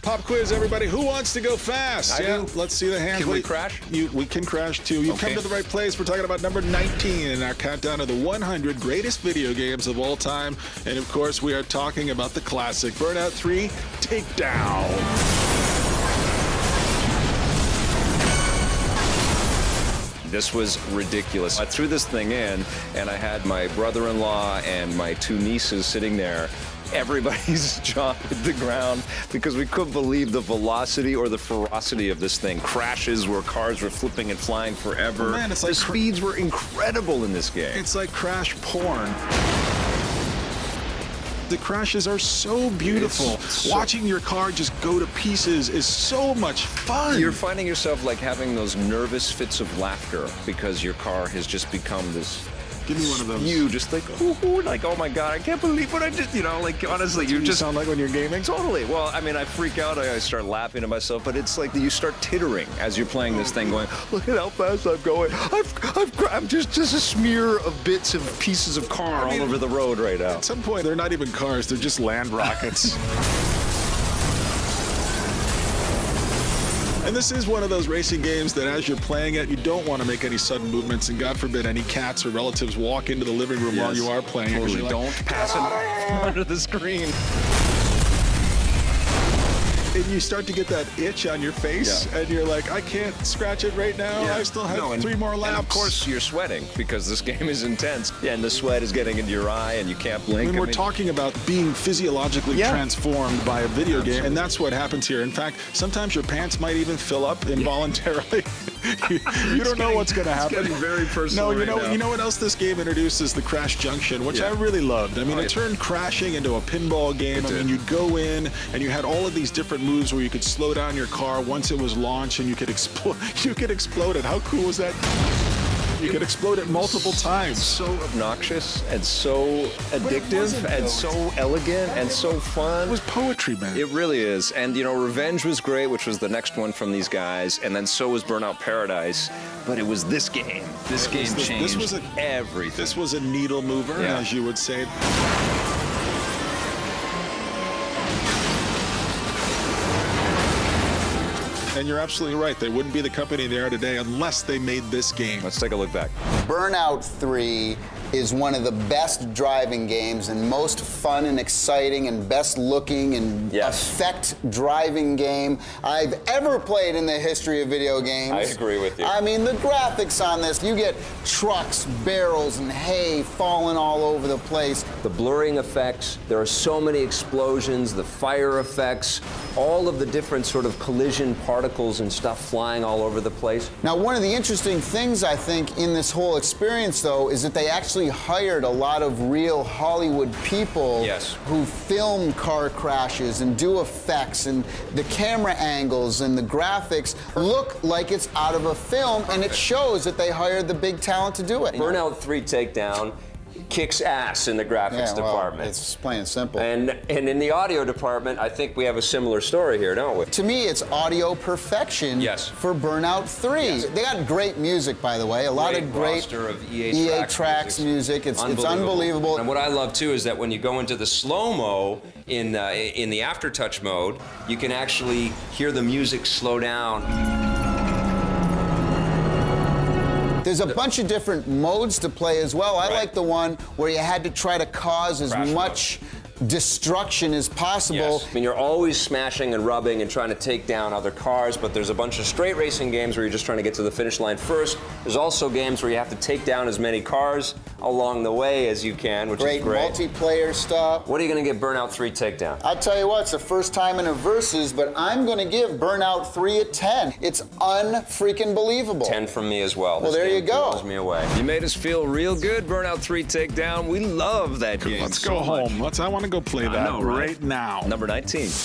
Pop quiz, everybody. Who wants to go fast? Let's see the hands. Can we crash? We can crash, too. You've come to the right place. We're talking about number 19 in our countdown of the 100 greatest video games of all time. And, of course, we are talking about the classic Burnout III Takedown. This was ridiculous. I threw this thing in, and I had my brother-in-law and my two nieces sitting there. Everybody's jaw hit the ground because we couldn't believe the velocity or the ferocity of this thing. Crashes where cars were flipping and flying forever. Man, it's like the speeds were incredible in this game. It's like crash porn. The crashes are so beautiful. Watching your car just go to pieces is so much fun. You're finding yourself like having those nervous fits of laughter because your car has just become this. Give me one of those. You just like, ooh, like, oh my God, I can't believe what I just, you know, like, honestly, you just sound like when you're gaming? Totally. Well, I mean, I freak out, I start laughing to myself, but it's like you start tittering as you're playing this thing going, look at how fast I'm going. I'm just a smear of bits of pieces of car all over the road right now. At some point, they're not even cars, they're just land rockets. And this is one of those racing games that as you're playing it, you don't want to make any sudden movements, and God forbid any cats or relatives walk into the living room while you are playing. Totally. Like, don't pass it under the screen. And you start to get that itch on your face, and you're like, I can't scratch it right now. I still have 3 more laps. And of course, you're sweating because this game is intense, and the sweat is getting into your eye, and you can't blink. We're talking about being physiologically transformed by a video game, and that's what happens here. In fact, sometimes your pants might even fill up involuntarily. you don't know what's going to happen. It's getting very personal. No, you know what else this game introduces? The Crash Junction, which I really loved. I mean, it turned crashing into a pinball game. I mean, you'd go in, and you had all of these different moves where you could slow down your car once it was launched, and you could explode it. How cool was that? You could explode it multiple times. So obnoxious and so addictive and so elegant and so fun. It was poetry, man. It really is. And, you know, Revenge was great, which was the next one from these guys, and then so was Burnout Paradise. But it was this game. This game changed everything. This was a needle mover, as you would say. And you're absolutely right. They wouldn't be the company they are today unless they made this game. Let's take a look back. Burnout 3 is one of the best driving games and most fun and exciting and best looking and effect driving game I've ever played in the history of video games. I agree with you. I mean, the graphics on this, you get trucks, barrels, and hay falling all over the place. The blurring effects, there are so many explosions, the fire effects, all of the different sort of collision particles and stuff flying all over the place. Now, one of the interesting things, I think, in this whole experience, though, is that they actually hired a lot of real Hollywood people who film car crashes and do effects, and the camera angles and the graphics look like it's out of a film, and it shows that they hired the big talent to do it. Burnout III Takedown kicks ass in the graphics department. It's plain and simple. And in the audio department, I think we have a similar story here, don't we? To me, it's audio perfection for Burnout 3. They got great music, by the way. A lot of great roster of EA Tracks music. It's unbelievable. And what I love, too, is that when you go into the slow-mo in the aftertouch mode, you can actually hear the music slow down. There's a bunch of different modes to play as well. I like the one where you had to try to cause as much destruction as possible. I mean, you're always smashing and rubbing and trying to take down other cars, but there's a bunch of straight racing games where you're just trying to get to the finish line first. There's also games where you have to take down as many cars along the way as you can, which is great. Multiplayer stuff. What are you going to give Burnout 3 Takedown? I'll tell you what, it's the first time in a Versus, but I'm going to give Burnout 3 a 10. It's unfreaking believable. 10 from me as well. Well, there you go. Blows me away. You made us feel real good, Burnout 3 Takedown. We love that game. Let's go home. I want to go play that right now. Number 19.